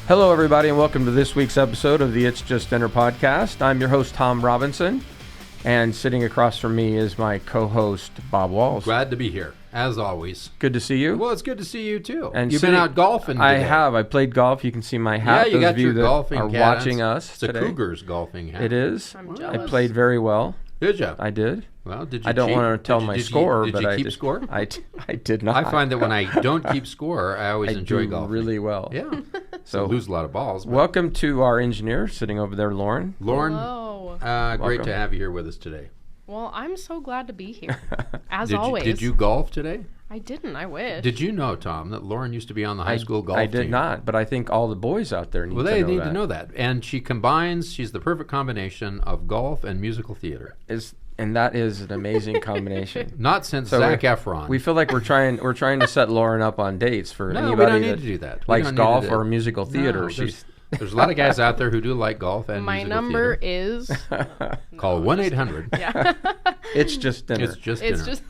Hello, everybody, and welcome to this week's episode of the It's Just Dinner podcast. I'm your host, Tom Robinson, and sitting across from me is my co-host, Bob Walz. Glad to be here, as always. Good to see you. Well, it's good to see you, too. And You've been out golfing today. I have. I played golf. You can see my hat. Yeah, you got your golfing are hat. Watching us It's today. a Cougars golfing hat. It is. I'm jealous. I played very well. Did you? I did. Well, did you I don't cheat? want to tell my score, did but you I keep did. score? I did not. I find that when I don't keep score, I always enjoy do golfing. really well. Yeah. So lose a lot of balls. But welcome to our engineer sitting over there, Lauren. Lauren, Hello. great Welcome. to have you here with us today. Well, I'm so glad to be here, as Did always. did you golf today? I didn't. I wish. Did you know, Tom, that Lauren used to be on the high school golf team? I did not, but I think all the boys out there need to know Well, that. they need to know that. And she's the perfect combination of golf and musical theater. And that is an amazing combination. Not since So Zac Efron. We feel like we're trying to set Lauren up on dates for No, anybody we don't need that to do that. We likes don't need golf to- or musical theater. No, there's a lot of guys out there who do like golf and My musical number theater. is. Call 1-800. Yeah. It's just dinner. It's just It's dinner. just.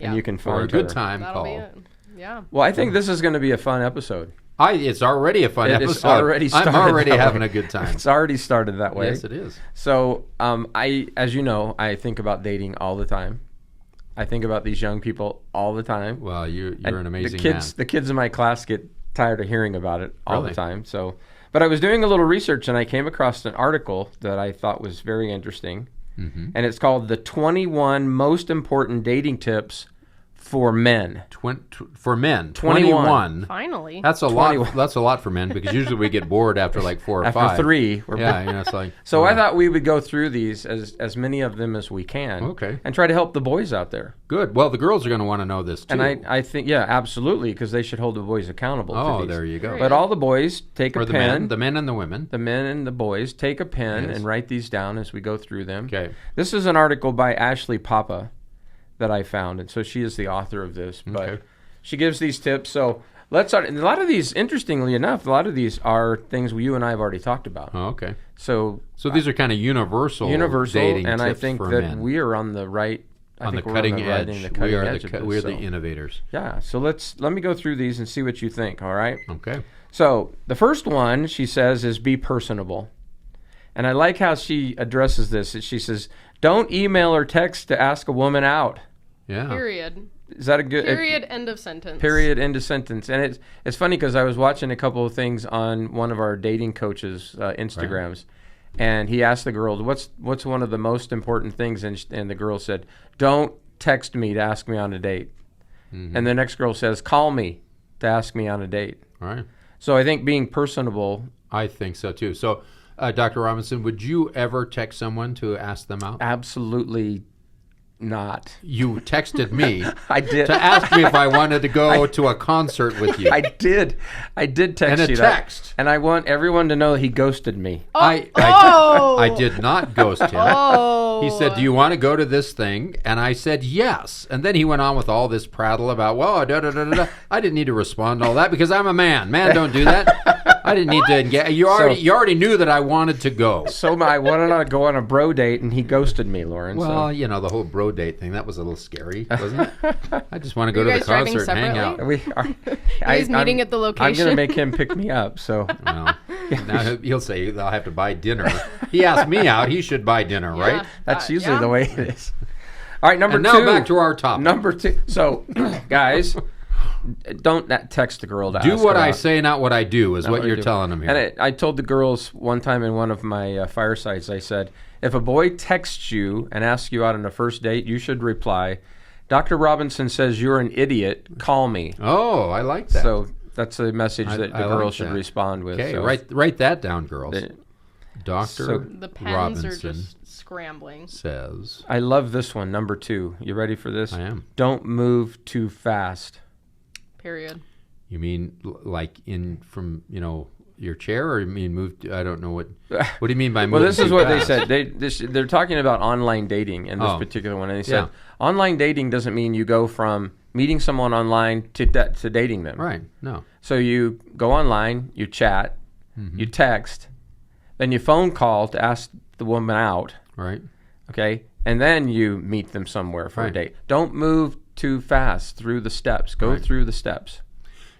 Yeah. And you can For find a good her. time That'll call. be it. Yeah. Well, I think this is going to be a fun episode. It's already a fun It episode. is already started I'm already that having way. a good time. It's already started that way. Yes, it is. So, as you know, I think about dating all the time. I think about these young people all the time. Well, you're And an amazing the kids in my class get tired of hearing about it all Really? the time. So, but I was doing a little research and I came across an article that I thought was very interesting, Mm-hmm. and it's called "The 21 Most Important Dating Tips for Men." For men, 21. Finally. That's a 21. lot. That's a lot for men because usually we get bored after like 4 or After 5. 3, we're Yeah, it's like. So I thought we would go through these as many of them as we can. Okay. And try to help the boys out there. Good. Well, the girls are going to want to know this too. And I think, yeah, absolutely, because they should hold the boys accountable to these. There you go. But all the boys take Or a the pen. men and the women. The men and the boys take a pen Yes. and write these down as we go through them. Okay. This is an article by Ashley Papa that I found, and so she is the author of this. But Okay. she gives these tips. So let's start. And a lot of these, interestingly enough, a lot of these are things you and I have already talked about. Oh, okay. So these are kind of universal dating and I tips think for that men. we are on the right. I on the think we're cutting on the edge. right, the cutting edge of this, We are so. the innovators. Yeah. So let me go through these and see what you think. All right. Okay. So the first one she says is be personable. And I like how she addresses this. She says, don't email or text to ask a woman out. Yeah. Period. Is that a good... Period. End of sentence. Period, end of sentence. And it's funny because I was watching a couple of things on one of our dating coaches' Instagrams. And he asked the girl, what's one of the most important things? And the girl said, don't text me to ask me on a date. Mm-hmm. And the next girl says, call me to ask me on a date. All right. So I think being personable... I think so too. So, Dr. Robinson, would you ever text someone to ask them out? Absolutely not. You texted me I did. to ask me if I wanted to go to a concert with you. I did text And a you text. that. And I want everyone to know he ghosted me. I did not ghost him. Oh. He said, do you want to go to this thing? And I said, yes. And then he went on with all this prattle about, well, da-da-da-da-da. I didn't need to respond to all that because I'm a man. Man, don't do that. I didn't need to engage. You already knew that I wanted to go. So I wanted to go on a bro date, and he ghosted me, Lauren. Well, the whole bro date thing, that was a little scary, wasn't it? I just want to go Were to you the guys driving concert and hang out. separately? I'm meeting at the I'm location? going to make him pick me up. So Well, now he'll say I'll have to buy dinner. He asked me out. He should buy dinner, Yeah. right? that's usually yeah. the way it is. All right, number And 2. now back to our topic. Number 2. So, guys, don't text the girl to Do ask what her I out. say, not what I do, is Not what what you're you do. telling them here. And I told the girls one time in one of my firesides, I said, if a boy texts you and asks you out on a first date, you should reply, Dr. Robinson says you're an idiot, call me. Oh, I like that. So that's a message that the I girl like should that. respond with. Okay, So write that down, girls. the- Dr. So- The pens Robinson are just scrambling. says, I love this one, number 2. You ready for this? I am. Don't move too fast. Period. You mean like in from, your chair, or you mean move to, I don't know what do you mean by move? Well, this is too what fast? they said. They're talking about online dating in this Oh. particular one. And they said Yeah. online dating doesn't mean you go from meeting someone online to dating them. Right. No. So you go online, you chat, you text, then you phone call to ask the woman out, Right. okay? And then you meet them somewhere for a Right. date. Don't move too fast through the steps. Go Right. through the steps.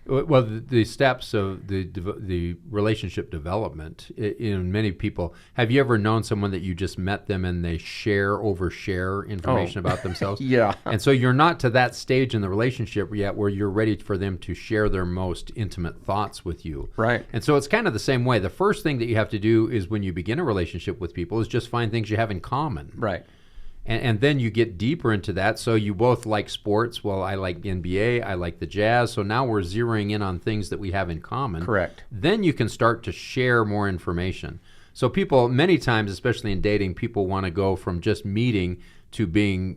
Well, the steps of the relationship development in many people. Have you ever known someone that you just met them and they overshare information about themselves? Yeah. And so you're not to that stage in the relationship yet where you're ready for them to share their most intimate thoughts with you. Right. And so it's kind of the same way. The first thing that you have to do is when you begin a relationship with people is just find things you have in common. Right. And then you get deeper into that. So you both like sports. Well, I like NBA. I like the Jazz. So now we're zeroing in on things that we have in common. Correct. Then you can start to share more information. So people, many times, especially in dating, people want to go from just meeting to being,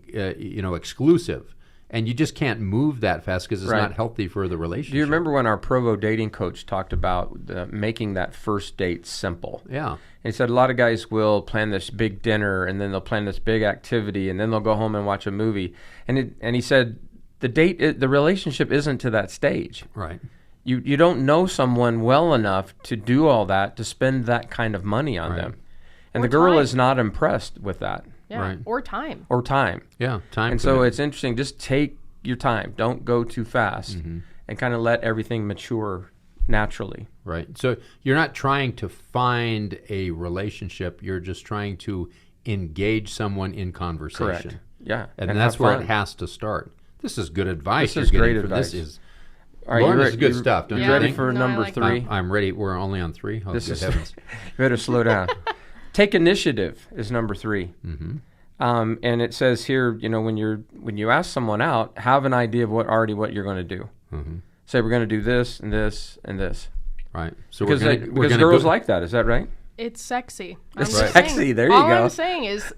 exclusive. And you just can't move that fast because it's Right. not healthy for the relationship. Do you remember when our Provo dating coach talked about making that first date simple? Yeah. And he said a lot of guys will plan this big dinner and then they'll plan this big activity and then they'll go home and watch a movie. And he said the relationship isn't to that stage. Right. You don't know someone well enough to do all that, to spend that kind of money on Right. them. And Or the girl time. is not impressed with that. Yeah. Right. Or time. Or time. Yeah. Time. And so it's interesting. Just take your time. Don't go too fast and kind of let everything mature naturally. Right. So you're not trying to find a relationship. You're just trying to engage someone in conversation. Correct. Yeah. And have that's where fun. it has to start. This is good advice. This is you're great getting advice. This is, All right, Lauren, you this is good you- stuff. Don't You you ready think? for No, I number like that. 3? I'm ready. We're only on 3. Oh, This good is heavens. you better slow down. Take initiative is number 3. Mm-hmm. And it says here, when you ask someone out, have an idea of what you're going to do. Mm-hmm. Say we're going to do this and this and this. Right. So Because we're because gonna girls go, like that. Is that right? It's sexy. It's just sexy. saying- There you all go. I'm saying is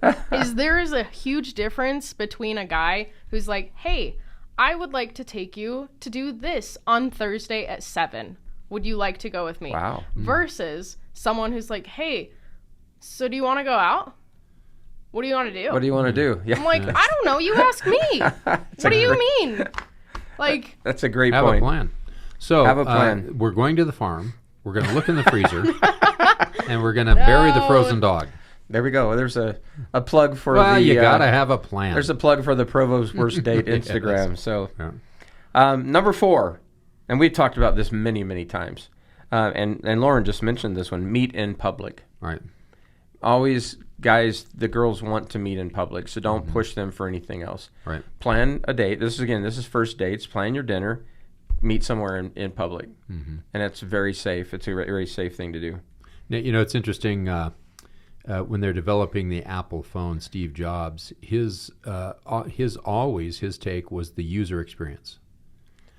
there is a huge difference between a guy who's like, hey, I would like to take you to do this on Thursday at 7. Would you like to go with me? Wow. Versus someone who's like, hey, so do you want to go out? What do you want to do? What do you want to do? Yeah. I'm like, I don't know. You ask me. What do you mean? Like, That's a great have point. a plan. So Have a plan. we're going to the farm. We're going to look in the freezer. And we're going to bury the frozen dog. There we go. There's a plug for Well, the. you got to have a plan. There's a plug for the Provo's Worst Date Instagram. So, Yeah. number 4, and we've talked about this many, many times, and Lauren just mentioned this one: meet in public. Right. Always, guys, the girls want to meet in public, so don't push them for anything else. Right. Plan a date. This is first dates. Plan your dinner. Meet somewhere in public, and it's very safe. It's a very safe thing to do. Now, it's interesting when they're developing the Apple phone, Steve Jobs, his take was the user experience.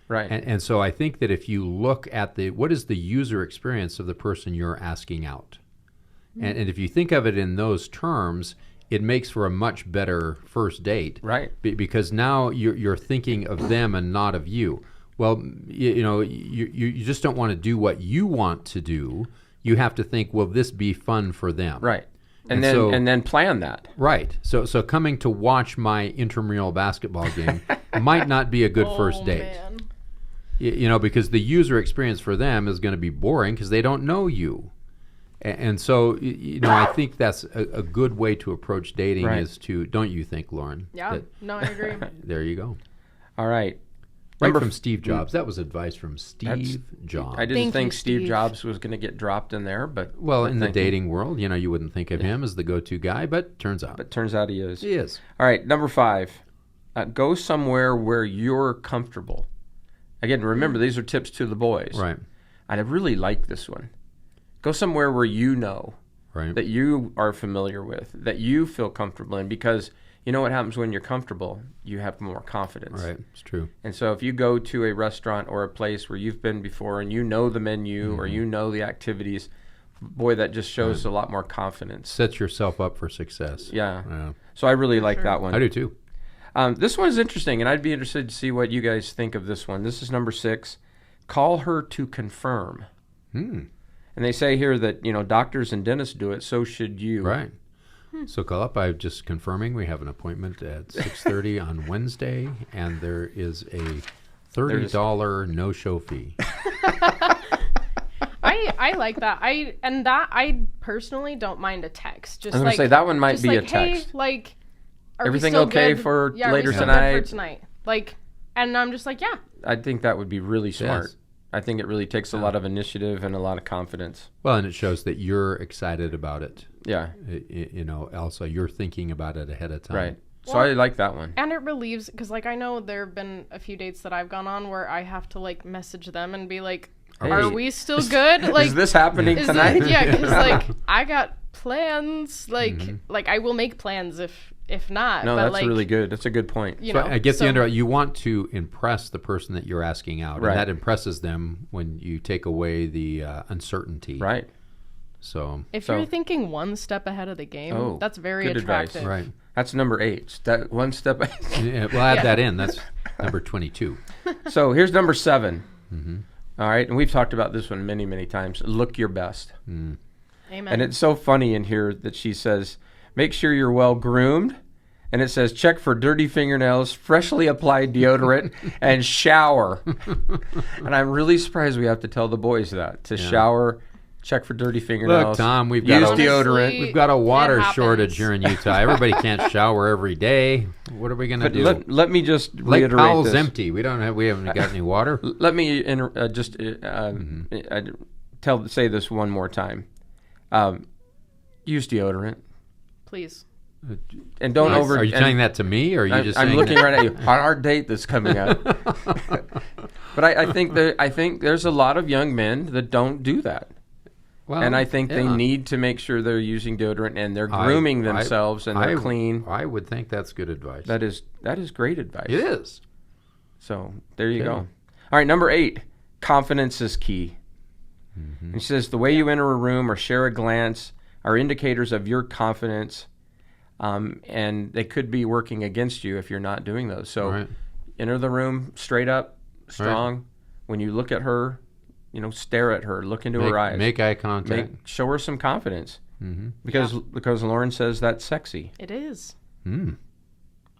Right. And so I think that if you look at what is the user experience of the person you're asking out, and if you think of it in those terms, it makes for a much better first date. Right. Because now you're thinking of them and not of you. Well, you just don't want to do what you want to do. You have to think, will this be fun for them? Right. And then plan that. Right. So coming to watch my intramural basketball game might not be a good first date. Man. Because the user experience for them is going to be boring because they don't know you. And so, I think that's a good way to approach dating Right. is to, don't you think, Lauren? Yeah. No, I agree. There you go. All right. Right from Steve Jobs. That was advice from That's- Steve Jobs. I didn't Thank think you, Steve Steve. Jobs was going to get dropped in there, but Well, in the thank you. dating world, you wouldn't think of him as the go-to guy, but turns out But turns out he is. he is. All right, number 5. Go somewhere where you're comfortable. Again, remember, these are tips to the boys. Right. I really like this one. Go somewhere where you know, Right. that you are familiar with, that you feel comfortable in, because you know what happens when you're comfortable? You have more confidence. Right. It's true. And so if you go to a restaurant or a place where you've been before and you know the menu or you know the activities, boy, that just shows a lot more confidence. Set yourself up for success. Yeah. Yeah. So I really like sure. that one. I do too. This one is interesting, and I'd be interested to see what you guys think of this one. This is number 6. Call her to confirm. And they say here that, doctors and dentists do it, so should you. Right. So call up. I'm just confirming we have an appointment at 6:30 on Wednesday, and there is a $30 no-show fee. I I like that. I personally don't mind a text. Just I was gonna say that one might just be a like, text. Hey, like, are Everything we still okay good? for are later we still tonight? Good for tonight? Like, and I'm just like, yeah. I think that would be really smart. Yes. I think it really takes a lot of initiative and a lot of confidence. Well, and it shows that you're excited about it. Yeah. You know, also you're thinking about it ahead of time. Right. So Well, I like that one. And it relieves, because, like, I know there have been a few dates that I've gone on where I have to, like, message them and be like, are we still good? Like, is this happening tonight? Yeah, because, like, I got plans. Like, I will make plans if not. No, but, that's like, really good. That's a good point. You So know, I guess the end of it, you want to impress the person that you're asking out, Right. and that impresses them when you take away the uncertainty. Right. So if you're thinking one step ahead of the game, that's very good advice. attractive. right. That's number 8. That one step. Yeah, we'll add that in. That's number 22. So here's number 7. All right, and we've talked about this one many, many times. Look your best. Amen. And it's so funny in here that she says, make sure you're well groomed. And it says, check for dirty fingernails, freshly applied deodorant, and shower. And I'm really surprised we have to tell the boys that, to shower, check for dirty fingernails. Look, Tom, we've use got deodorant. We've got a water happens. shortage here in Utah. Everybody can't shower every day. What are we going to But do? let me just Lake reiterate Powell's this. empty. We haven't got any water. Let me say this one more time. Use deodorant. Please. And don't over. Are you telling that to me, or are you just I'm saying looking that? right at you on our date that's coming up. But I think there's a lot of young men that don't do that, Well, and I think they yeah. need to make sure they're using deodorant and they're grooming themselves and they're clean. I would think that's good advice. That is great advice. It is. So there you Okay. go. All right, number 8, confidence is key. And she says the way you enter a room or share a glance are indicators of your confidence. And they could be working against you if you're not doing those. So Right. enter the room straight up, strong. Right. When you look at her, stare at her, look into her eyes. Make eye contact. Show her some confidence. Because Lauren says that's sexy. It is. Mm.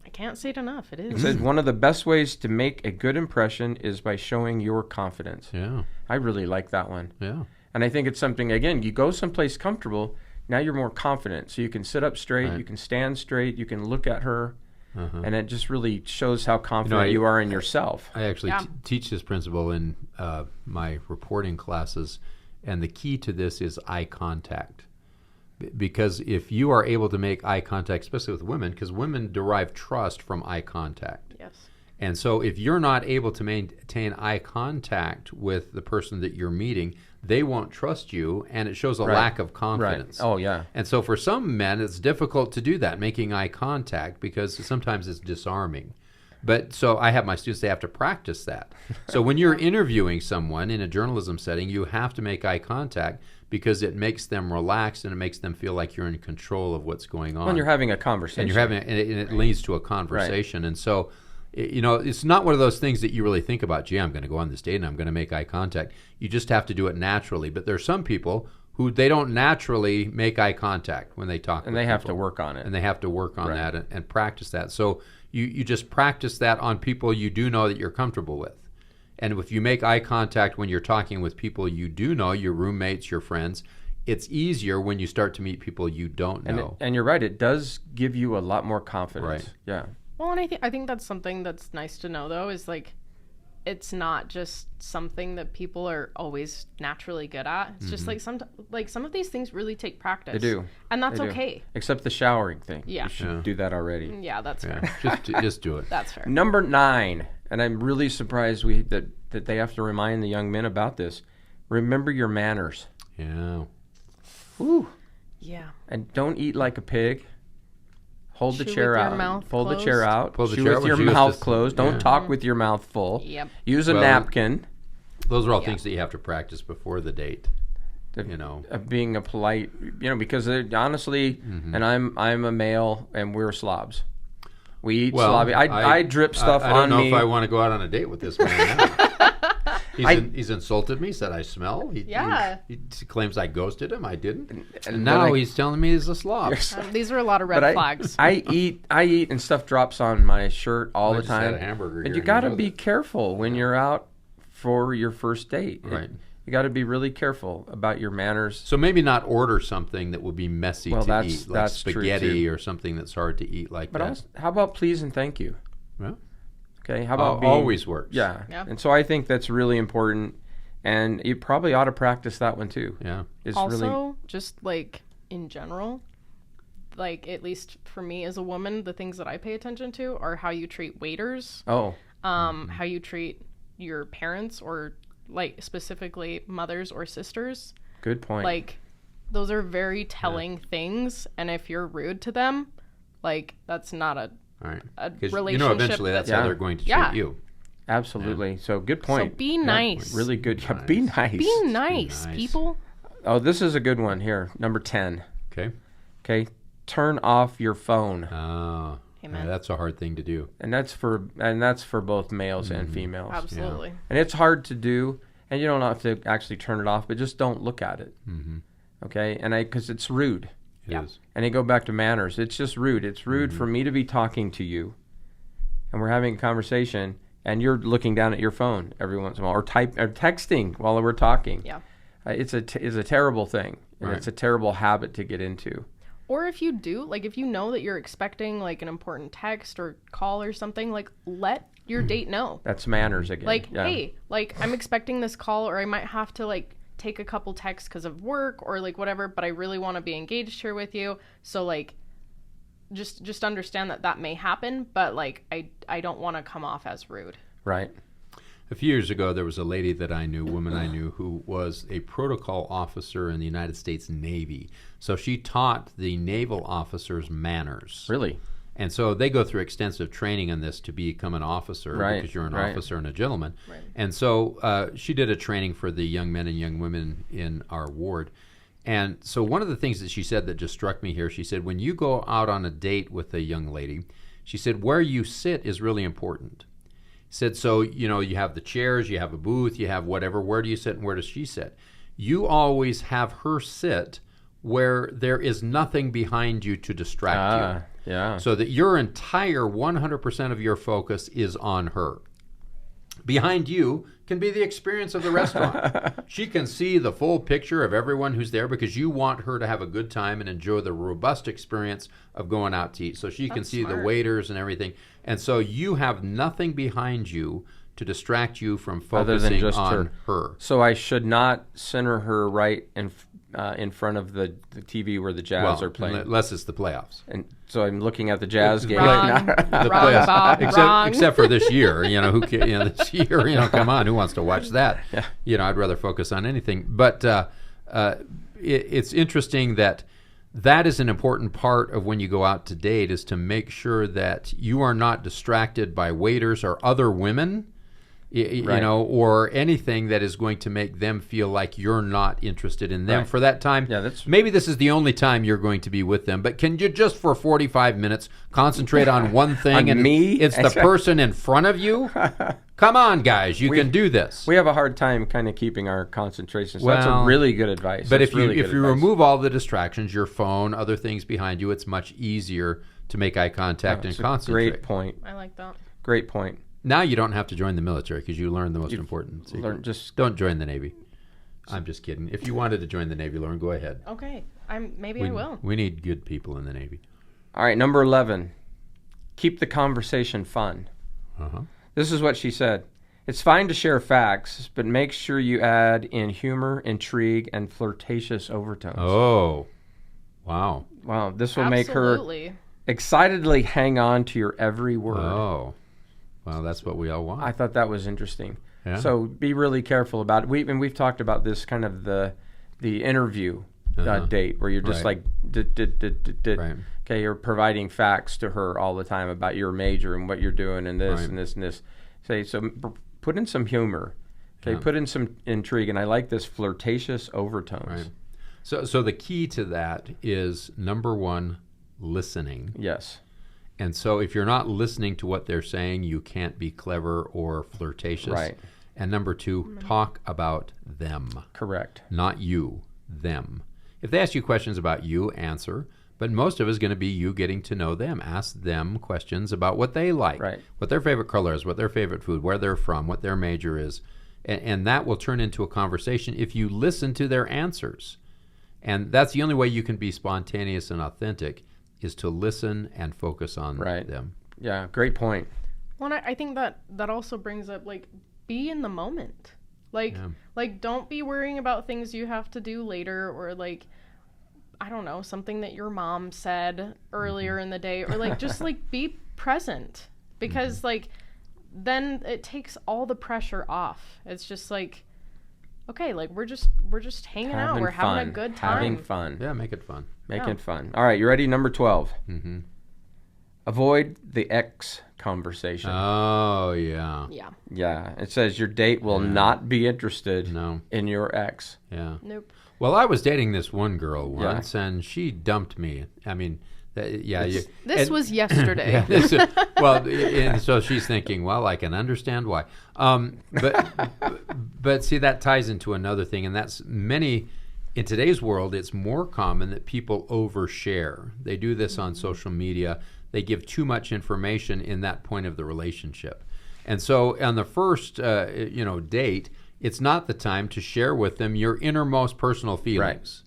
I can't say it enough. It is. It says one of the best ways to make a good impression is by showing your confidence. Yeah. I really like that one. Yeah. And I think it's something, again, you go someplace comfortable, now you're more confident. So you can sit up straight, Right. you can stand straight, you can look at her, and it just really shows how confident you are in yourself. I actually teach this principle in my reporting classes, and the key to this is eye contact. Because if you are able to make eye contact, especially with women, because women derive trust from eye contact. Yes. And so if you're not able to maintain eye contact with the person that you're meeting, they won't trust you, and it shows a lack of confidence. Right. Oh, yeah. And so for some men, it's difficult to do that, making eye contact, because sometimes it's disarming. But so I have my students, they have to practice that. So when you're interviewing someone in a journalism setting, you have to make eye contact because it makes them relaxed and it makes them feel like you're in control of what's going on. When you're having a conversation. And it leads to a conversation. Right. And so, it's not one of those things that you really think about, gee, I'm going to go on this date and I'm going to make eye contact. You just have to do it naturally. But there are some people who they don't naturally make eye contact when they talk. And they have to work on it. And they have to work on that and practice that. So you just practice that on people you do know that you're comfortable with. And if you make eye contact when you're talking with people you do know, your roommates, your friends, it's easier when you start to meet people you don't know. And you're right, it does give you a lot more confidence. Right. Yeah. Well, and I think that's something that's nice to know, though, is like it's not just something that people are always naturally good at. It's just like some of these things really take practice. They do. And that's They do. okay. Except the showering thing. Yeah. You should do that already. Yeah, that's fair. Just do it. That's fair. Number 9, and I'm really surprised that they have to remind the young men about this. Remember your manners. Yeah. Woo. Yeah. And don't eat like a pig. Hold the Chew chair with your out. mouth Pull the closed. chair out. Pull the Chew chair with when your she goes mouth to- closed. Don't talk with your mouth full. Yep. Use a Well, napkin. Those are all things that you have to practice before the date. Of being a polite, because honestly, and I'm a male and we're slobs. We eat slobby. I drip stuff on me. I don't know if I want to go out on a date with this man now. He's insulted me, said I smell. He claims I ghosted him. I didn't. And now he's telling me he's a slob. These are a lot of red flags. I eat and stuff drops on my shirt all the just had time. a hamburger And here you and got to you know be that. careful when you're out for your first date. Right. You got to be really careful about your manners. So maybe not order something that will be messy to eat, like that's spaghetti or something that's hard to eat like but that. Also, how about please and thank you? Well, okay. How about always works. Yeah. And so I think that's really important, and you probably ought to practice that one too. Yeah. Also, just like in general, like at least for me as a woman, the things that I pay attention to are how you treat waiters. Oh. How you treat your parents, or like specifically mothers or sisters. Good point. Like those are very telling things, and if you're rude to them, like that's not a relationship. Eventually that's how they're going to treat you. Absolutely. So good point. So be nice. Really good. Yeah, be nice. Be nice, people. Oh, this is a good one here. Number 10. Okay. Turn off your phone. Oh. Amen. That's a hard thing to do. And that's for both males and females. Absolutely. Yeah. And it's hard to do, and you don't have to actually turn it off, but just don't look at it. Mm-hmm. Okay? And because it's rude. It is. And they go back to manners. It's just rude. It's rude for me to be talking to you, and we're having a conversation, and you're looking down at your phone every once in a while, or texting while we're talking. Yeah. It's a terrible thing, and it's a terrible habit to get into. Or if you do, like if you know that you're expecting like an important text or call or something, like let your date know. That's manners again. Like, hey, like I'm expecting this call, or I might have to like take a couple texts because of work or like whatever, but I really want to be engaged here with you. So like just understand that may happen, but like I don't want to come off as rude. Right. A few years ago, there was a lady that I knew, woman I knew, who was a protocol officer in the United States Navy. So she taught the naval officers manners. Really? And so they go through extensive training on this to become an officer, because you're an officer and a gentleman. Right. And so she did a training for the young men and young women in our ward. And so one of the things that she said that just struck me here, she said, when you go out on a date with a young lady, she said, where you sit is really important. Said, so, you have the chairs, you have a booth, you have whatever. Where do you sit and where does she sit? You always have her sit where there is nothing behind you to distract you. Yeah. So that your entire 100% of your focus is on her. Behind you can be the experience of the restaurant. She can see the full picture of everyone who's there because you want her to have a good time and enjoy the robust experience of going out to eat. So she can see the waiters and everything. And so you have nothing behind you to distract you from focusing on her. So I should not center her right in front of the TV where the Jazz are playing. Unless it's the playoffs. And so I'm looking at the Jazz game. Wrong, Bob, except for this year, this year, come on, who wants to watch that? Yeah. I'd rather focus on anything. But it's interesting that is an important part of when you go out to date, is to make sure that you are not distracted by waiters or other women, or anything that is going to make them feel like you're not interested in them for that time. Yeah, maybe this is the only time you're going to be with them, but can you just for 45 minutes concentrate on one thing? On me? It's the person in front of you? Come on, guys, you can do this. We have a hard time kind of keeping our concentration, so that's a really good advice. But if you remove all the distractions, your phone, other things behind you, it's much easier to make eye contact and concentrate. Great point. I like that. Great point. Now you don't have to join the military because you learned the most important secret. Don't join the Navy. I'm just kidding. If you wanted to join the Navy, Lauren, go ahead. Okay. I will. We need good people in the Navy. All right, number 11. Keep the conversation fun. This is what she said. It's fine to share facts, but make sure you add in humor, intrigue, and flirtatious overtones. Oh, wow. Wow, this will make her excitedly hang on to your every word. Oh. Well, that's what we all want. I thought that was interesting. Yeah. So be really careful about it. We've talked about this kind of the interview date where you're just like, okay, you're providing facts to her all the time about your major and what you're doing and this and this and this. So put in some humor. Okay, put in some intrigue, and I like this flirtatious overtones. Right. So the key to that is, number one, listening. Yes. And so if you're not listening to what they're saying, you can't be clever or flirtatious. Right. And number two, talk about them. Correct. Not you, them. If they ask you questions about you, answer. But most of it is going to be you getting to know them. Ask them questions about what they like, what their favorite color is, what their favorite food, where they're from, what their major is. And that will turn into a conversation if you listen to their answers. And that's the only way you can be spontaneous and authentic, is to listen and focus on them. Yeah, great point. Well, I think that also brings up, like, be in the moment. Like, don't be worrying about things you have to do later, or, like, I don't know, something that your mom said earlier in the day, or, like, just, like, be present. Because, like, then it takes all the pressure off. It's just like, okay, like, we're just hanging out. We're having a good time. Having fun. Yeah, make it fun. Make it fun. All right, you ready? Number 12. Mm-hmm. Avoid the ex conversation. Oh, yeah. Yeah. It says your date will not be interested in your ex. Yeah. Nope. Well, I was dating this one girl once, and she dumped me. I mean, this was yesterday. And so she's thinking, well, I can understand why. But see, that ties into another thing, and that's in today's world, it's more common that people overshare. They do this on social media. They give too much information in that point of the relationship. And so on the first date, it's not the time to share with them your innermost personal feelings.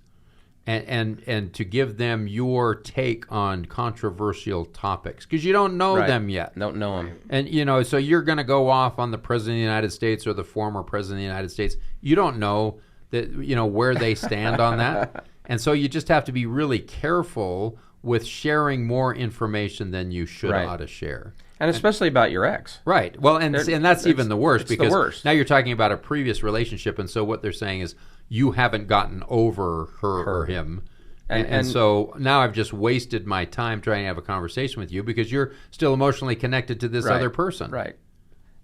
Right. And to give them your take on controversial topics, because you don't know them yet. Don't know them. And, so you're going to go off on the President of the United States or the former President of the United States. You don't know that, where they stand on that. And so you just have to be really careful with sharing more information than you should ought to share. And especially about your ex. Right. Well, and that's even the worst, because now you're talking about a previous relationship, and so what they're saying is you haven't gotten over her or him. And so now I've just wasted my time trying to have a conversation with you because you're still emotionally connected to this other person. Right.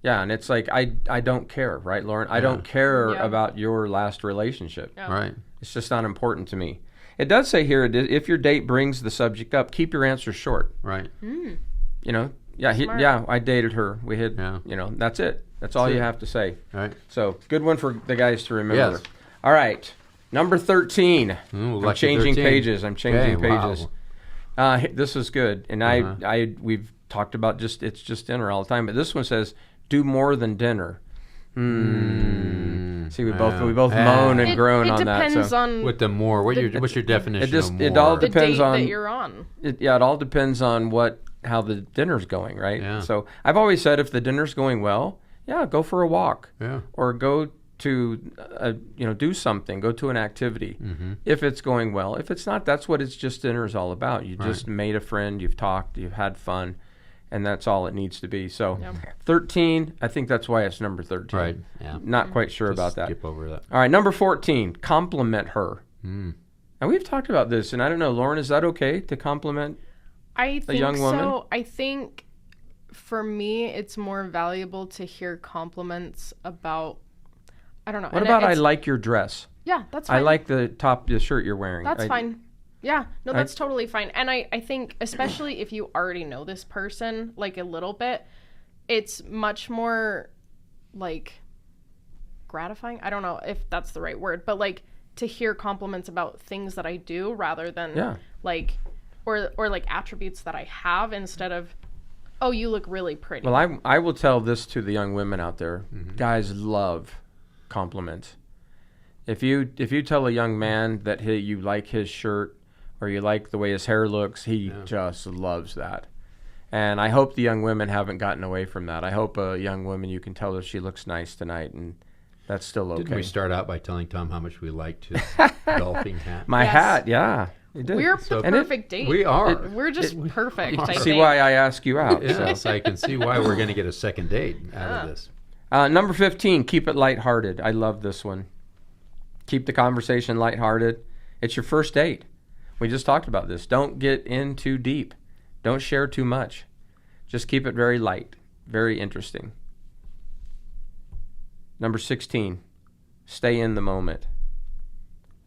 Yeah, and it's like, I don't care, right, Lauren? I don't care about your last relationship. Yeah. Right. It's just not important to me. It does say here, if your date brings the subject up, keep your answers short. Right. I dated her. We had, that's it. That's all you have to say. Right. So, good one for the guys to remember. Yes. All right. Number 13. Ooh, I'm changing 13. pages. I'm changing pages. Wow. This is good. And we've talked about it's just dinner all the time. But this one says, do more than dinner. See, we both moan and groan on that. It depends on with the more. What's your definition of more? It all depends the date on that you're on. It all depends on how the dinner's going, right? Yeah. So I've always said if the dinner's going well, go for a walk, or go to do something, go to an activity. Mm-hmm. If it's going well, if it's not, that's what dinner is all about. You just made a friend, you've talked, you've had fun. And that's all it needs to be. So 13, I think that's why it's number 13. Right, yeah. Not quite sure about that. Skip over that. All right, number 14, compliment her. And we've talked about this, and I don't know, Lauren, is that okay to compliment a young woman? So. I think for me, it's more valuable to hear compliments about, I don't know. What about I like your dress? Yeah, that's fine. I like the shirt you're wearing. That's fine. Yeah, no, that's totally fine. And I think, especially if you already know this person, like, a little bit, it's much more, like, gratifying. I don't know if that's the right word, but, like, to hear compliments about things that I do rather than, like, or like, attributes that I have instead of, oh, you look really pretty. Well, I will tell this to the young women out there. Mm-hmm. Guys love compliments. If you tell a young man that you like his shirt, or you like the way his hair looks, he just loves that. And I hope the young women haven't gotten away from that. I hope a young woman, you can tell her she looks nice tonight, and that's still okay. Didn't we start out by telling Tom how much we liked his golfing hat? My hat, yeah. We're the perfect date. We are. We're just perfect. I see why I ask you out. So I can see why we're going to get a second date out of this. Number 15, keep it lighthearted. I love this one. Keep the conversation lighthearted. It's your first date. We just talked about this. Don't get in too deep. Don't share too much. Just keep it very light, very interesting. Number 16, stay in the moment.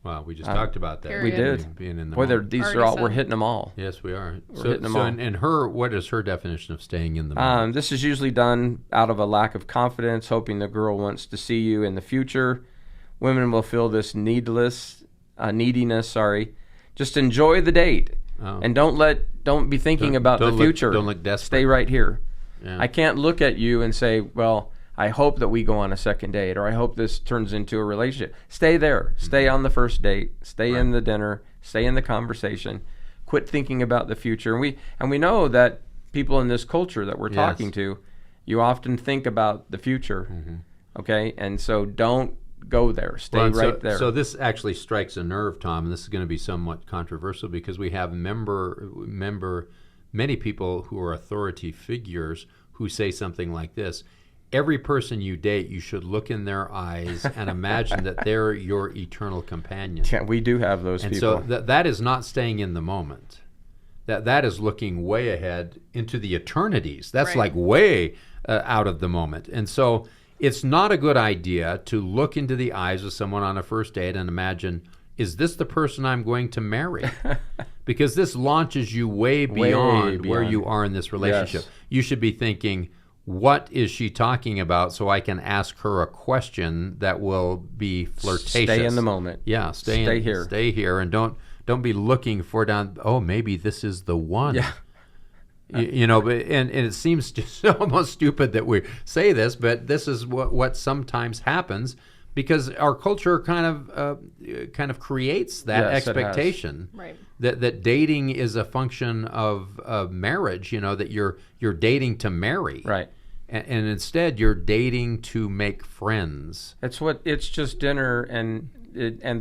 Wow, we just talked about that. We did. Being in the Boy, moment. These are all, we're hitting them all. Yes, we are. We're hitting them all. And her, what is her definition of staying in the moment? This is usually done out of a lack of confidence, hoping the girl wants to see you in the future. Women will feel this neediness. Just enjoy the date, and don't be thinking about the future. Don't look desperate. Stay right here. Yeah. I can't look at you and say, well, I hope that we go on a second date, or I hope this turns into a relationship. Stay there. Stay on the first date. Stay in the dinner. Stay in the conversation. Quit thinking about the future. And we know that people in this culture that we're talking to, you often think about the future. Okay? And so don't go there. Stay there. So this actually strikes a nerve, Tom, and this is going to be somewhat controversial because we have many people who are authority figures who say something like this. Every person you date, you should look in their eyes and imagine that they're your eternal companion. Yeah, we do have those people. And so that is not staying in the moment. That is looking way ahead into the eternities. That's like way out of the moment. And so it's not a good idea to look into the eyes of someone on a first date and imagine, is this the person I'm going to marry? Because this launches you way beyond where you are in this relationship. Yes. You should be thinking, what is she talking about so I can ask her a question that will be flirtatious? Stay in the moment. Yeah, stay here. Stay here, and don't be looking for down, oh, maybe this is the one. Yeah. You know, but and it seems just almost stupid that we say this, but this is what sometimes happens because our culture kind of creates that expectation that dating is a function of marriage. You know, that you're dating to marry, right? And instead you're dating to make friends. It's just dinner and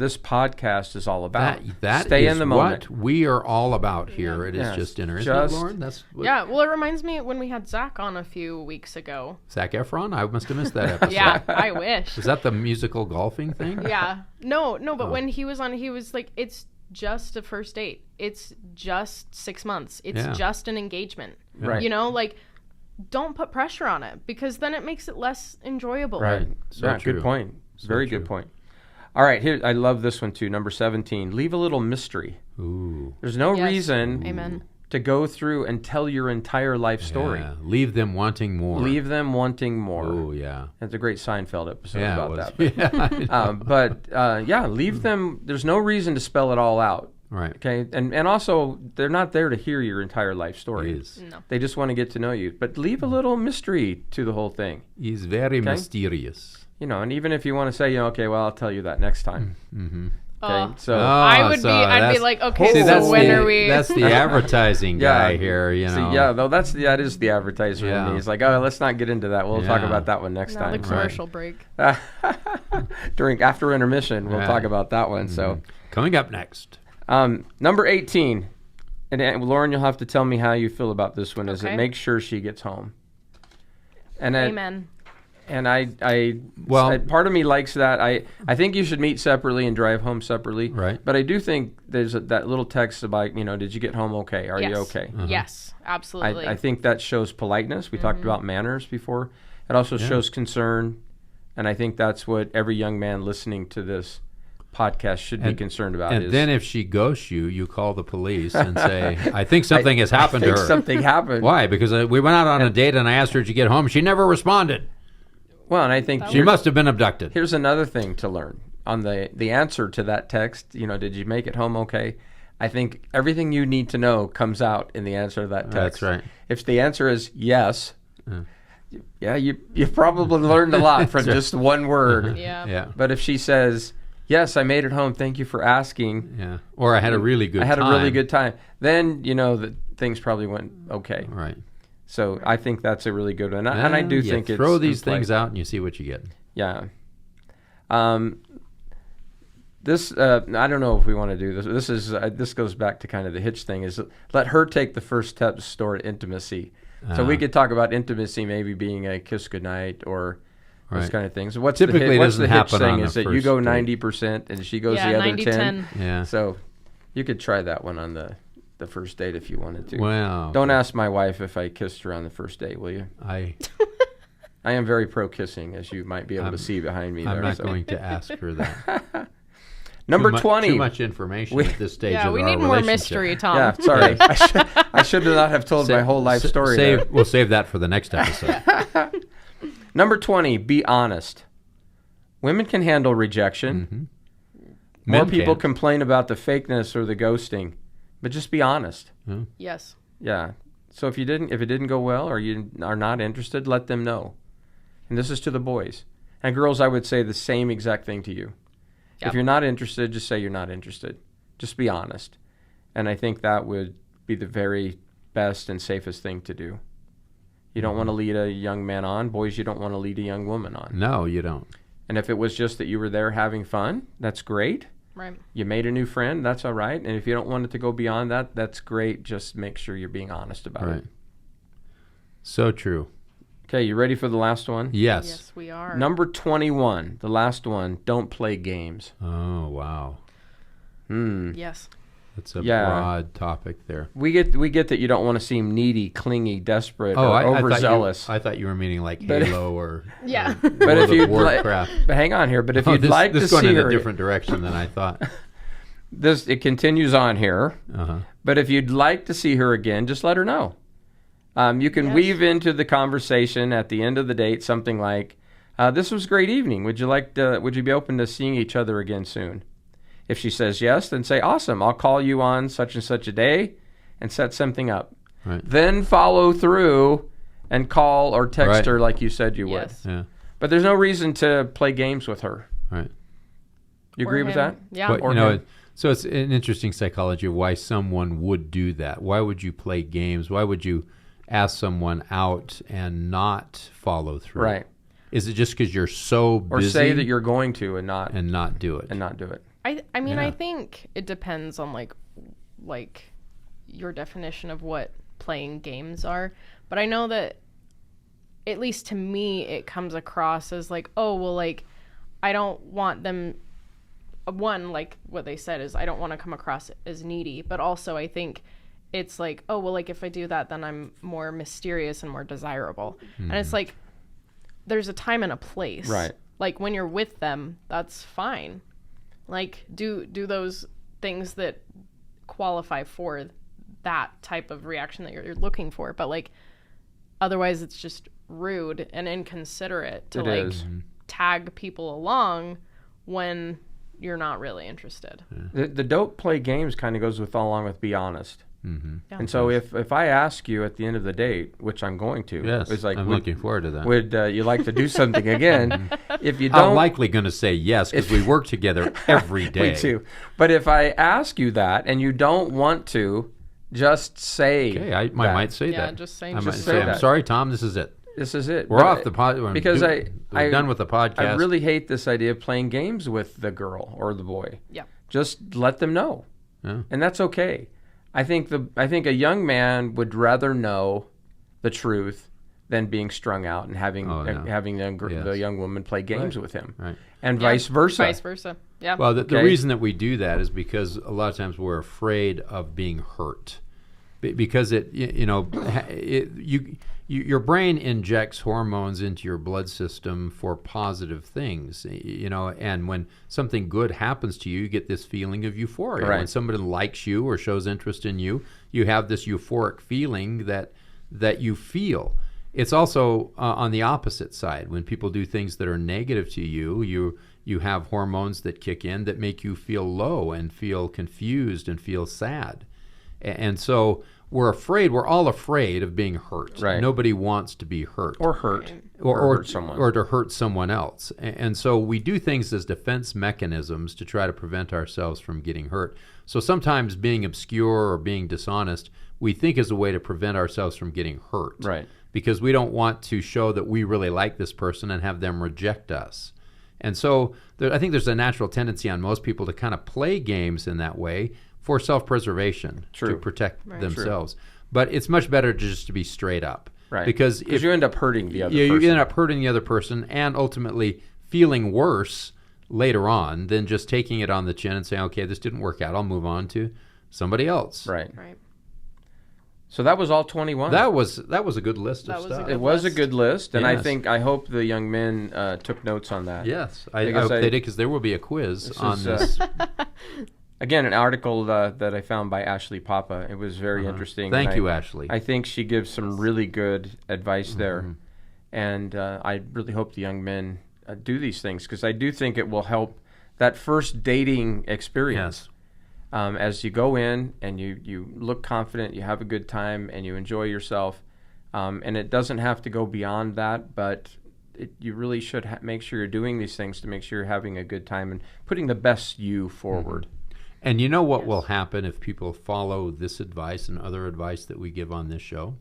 this podcast is all about. That Stay is in the moment. What we are all about here. It is just dinner, isn't it, Lauren? That's yeah. Well, it reminds me when we had Zach on a few weeks ago. Zac Efron? I must have missed that episode. Yeah, I wish. Was that the musical golfing thing? Yeah. No. But when he was on, he was like, "It's just a first date. It's just 6 months. It's just an engagement. Right. You know, like." Don't put pressure on it because then it makes it less enjoyable. Right. So true. Good point. Very good point. All right, here I love this one too. Number 17. Leave a little mystery. Ooh. There's no reason Amen. to go through and tell your entire life story. Yeah. Leave them wanting more. Leave them wanting more. Oh yeah. That's a great Seinfeld episode Yeah, about that. But leave them. There's no reason to spell it all out. Right. Okay. And also, they're not there to hear your entire life story. No. They just want to get to know you. But leave a little mystery to the whole thing. He's very mysterious. You know, and even if you want to say, okay, well, I'll tell you that next time. Mm-hmm. Okay. So I'd be like, okay, so when are we? That's the advertising guy here, you know. Yeah, though that is the advertiser in me. He's like, oh, let's not get into that. We'll talk about that one next time. The commercial break. After intermission, we'll talk about that one. Mm-hmm. So coming up next. Number 18, and Lauren, you'll have to tell me how you feel about this one. Is it make sure she gets home? And Amen. And I part of me likes that. I think you should meet separately and drive home separately. Right. But I do think there's that little text about, did you get home okay? Are you okay? Uh-huh. Yes, absolutely. I think that shows politeness. We talked about manners before. It also shows concern, and I think that's what every young man listening to this podcast should be concerned about. And then if she ghosts you, you call the police and say, I think something has happened to her. Something happened. Why? Because we went out on a date and I asked her, did you get home? She never responded. Well, and I think she must have been abducted. Here's another thing to learn. On the answer to that text, did you make it home okay? I think everything you need to know comes out in the answer to that text. That's right. If the answer is yes, you probably learned a lot from just one word. Yeah. But if she says, yes, I made it home. Thank you for asking. Yeah. Or I had a really good time. I had a really good time. Then, that things probably went okay. Right. So I think that's a really good one. And I do think it's... throw these things out and you see what you get. Yeah. This, I don't know if we want to do this. This goes back to kind of the hitch thing, is let her take the first steps toward intimacy. So we could talk about intimacy maybe being a kiss goodnight or... those kind of things. What's typically what's the hitch thing? Is that you go 90% and she goes the other 10? Yeah. So you could try that one on the first date if you wanted to. Well, don't ask my wife if I kissed her on the first date, will you? I am very pro kissing, as you might be able to see behind me. I'm not going to ask her that. Number 20. Too much information at this stage of our relationship. Yeah, we need more mystery, Tom. Yeah, sorry. I should not have told my whole life story. We'll save that for the next episode. Number 20, be honest. Women can handle rejection. Mm-hmm. More people complain about the fakeness or the ghosting, but just be honest. Yes. Yeah. So if it didn't go well or you are not interested, let them know. And this is to the boys. And girls, I would say the same exact thing to you. Yep. If you're not interested, just say you're not interested. Just be honest. And I think that would be the very best and safest thing to do. You don't want to lead a young man on. Boys, you don't want to lead a young woman on. No, you don't. And if it was just that you were there having fun, that's great. Right. You made a new friend, that's all right. And if you don't want it to go beyond that, that's great. Just make sure you're being honest about it. So true. Okay, you ready for the last one? Yes. Yes, we are. Number 21, the last one, don't play games. Oh, wow. Yes. That's a broad topic there. We get that you don't want to seem needy, clingy, desperate, or I overzealous. I thought you were meaning like Halo or Yeah. But if you'd Warcraft. but hang on here. But if you'd like to this see going in her, a different direction than I thought. it continues on here. Uh-huh. But if you'd like to see her again, just let her know. You can weave into the conversation at the end of the date something like, "This was a great evening. Would you be open to seeing each other again soon?" If she says yes, then say, "Awesome. I'll call you on such and such a day," and set something up. Right. Then follow through and call or text her like you said you would. Yes. Yeah. But there's no reason to play games with her. Right. You agree with that? Yeah. But, Or you know, him. so it's an interesting psychology of why someone would do that. Why would you play games? Why would you ask someone out and not follow through? Right. Is it just because you're so busy? Or say that you're going to and not do it. and not do it. I mean, Yeah. I think it depends on like your definition of what playing games are. But I know that, at least to me, it comes across as like, oh, well, like, I don't want them. One, like what they said is, I don't want to come across as needy. But also, I think it's like, oh, well, like if I do that, then I'm more mysterious and more desirable. And it's like, there's a time and a place. Right. Like when you're with them, that's fine. Like, do those things that qualify for that type of reaction that you're looking for. But, like, otherwise it's just rude and inconsiderate to, tag people along when you're not really interested. The don't play games kind of goes along with be honest. Mm-hmm. Yeah. And so if I ask you at the end of the date, which I'm going to, Yes, it's like, I'm looking forward to that. Would you like to do something again? If you don't, I'm likely going to say yes because we work together every day. me too. But if I ask you that and you don't want to, just say. Okay, I might say Yeah, that. just say I might Just say, say I'm that. sorry, Tom. This is it. This is it. We're But off the pod. because we're done with the podcast. I really hate this idea of playing games with the girl or the boy. Yeah. Just let them know, Yeah. and that's okay. I think a young man would rather know the truth than being strung out and having the young woman play games with him, Right. and vice versa. Vice versa. Yeah. Well, the Okay. reason that we do that is because a lot of times we're afraid of being hurt, because your brain injects hormones into your blood system for positive things, and when something good happens to you, you get this feeling of euphoria. Right. When somebody likes you or shows interest in you, you have this euphoric feeling that you feel. It's also on the opposite side. When people do things that are negative to you, you have hormones that kick in that make you feel low and feel confused and feel sad. And so we're all afraid of being hurt. Right. Nobody wants to be hurt. or hurt, Or hurt someone, or to hurt someone else. And so we do things as defense mechanisms to try to prevent ourselves from getting hurt. So sometimes being obscure or being dishonest, we think is a way to prevent ourselves from getting hurt. Right. Because we don't want to show that we really like this person and have them reject us. And so I think there's a natural tendency on most people to kind of play games in that way for self-preservation, to protect themselves. But it's much better just to be straight up. Right. Because you end up hurting the other person. You end up hurting the other person and ultimately feeling worse later on than just taking it on the chin and saying, okay, this didn't work out. I'll move on to somebody else. Right. Right. So that was all 21. That was a good list That of was a stuff. good It was a list. good list, and Yes. I hope the young men took notes on that. Yes, I Because hope they did, because there will be a quiz on is, this. Again, an article that I found by Ashley Papa. It was very interesting. Thank and you, Ashley. I think she gives some really good advice there, and I really hope the young men do these things, because I do think it will help that first dating experience. Yes. As you go in and you look confident, you have a good time, and you enjoy yourself, and it doesn't have to go beyond that, but you really should make sure you're doing these things to make sure you're having a good time and putting the best you forward. And you know what will happen if people follow this advice and other advice that we give on this show?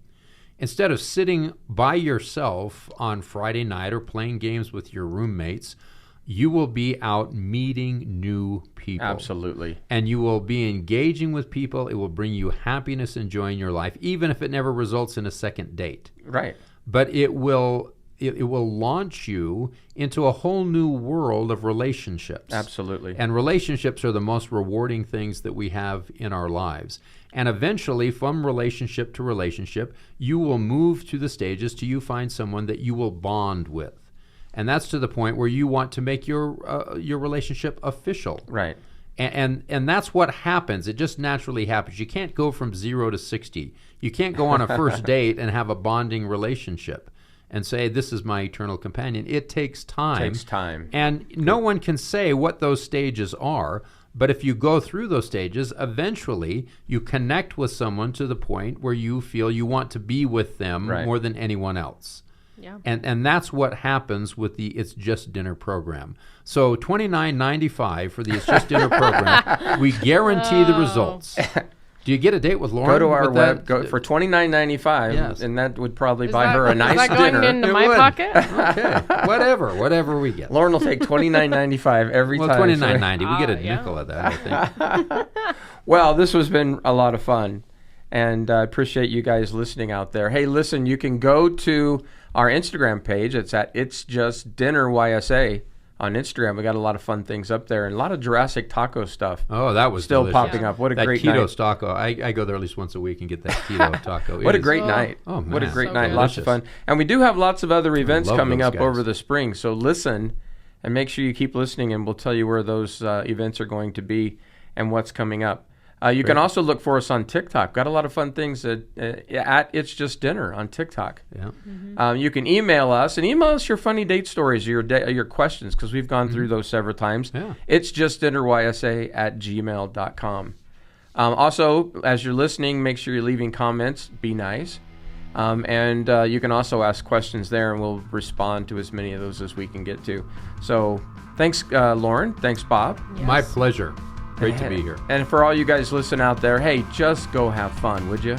Instead of sitting by yourself on Friday night or playing games with your roommates, you will be out meeting new people. Absolutely. And you will be engaging with people. It will bring you happiness, enjoying your life, even if it never results in a second date. Right. But it will launch you into a whole new world of relationships. Absolutely. And relationships are the most rewarding things that we have in our lives. And eventually, from relationship to relationship, you will move to the stages till you find someone that you will bond with. And that's to the point where you want to make your relationship official. Right. And that's what happens. It just naturally happens. You can't go from 0 to 60. You can't go on a first date and have a bonding relationship and say, this is my eternal companion. It takes time. It takes time. And no one can say what those stages are, but if you go through those stages, eventually you connect with someone to the point where you feel you want to be with them more than anyone else. Yeah. And that's what happens with the It's Just Dinner program. So $29.95 for the It's Just Dinner program. We guarantee the results. Do you get a date with Lauren? Go to our web for $29.95, and that would probably buy her a nice dinner. Is that dinner. going into my pocket? Okay, whatever we get. Lauren will take $29.95 every time. Well, $29.90. We get a nickel of that, I think. Well, this has been a lot of fun, and I appreciate you guys listening out there. Hey, listen, you can go to our Instagram page. It's at It's Just Dinner YSA. On Instagram, we got a lot of fun things up there and a lot of Jurassic taco stuff. Oh, that was still delicious. popping up. What a that great keto night. taco. I go there at least once a week and get that keto taco. What a great night. Oh, man. What a great So night. good. Lots of fun. And we do have lots of other events coming up guys. over the spring. So listen and make sure you keep listening, and we'll tell you where those events are going to be and what's coming up. You can also look for us on TikTok. Got a lot of fun things at It's Just Dinner on TikTok. Yeah. Mm-hmm. You can email us your funny date stories, your questions, because we've gone through those several times. Yeah. It's justdinnerYSA@gmail.com. Also, as you're listening, make sure you're leaving comments. Be nice. And you can also ask questions there, and we'll respond to as many of those as we can get to. So thanks, Lauren. Thanks, Bob. Yes. My pleasure. Great to be here. And for all you guys listening out there, hey, just go have fun, would you?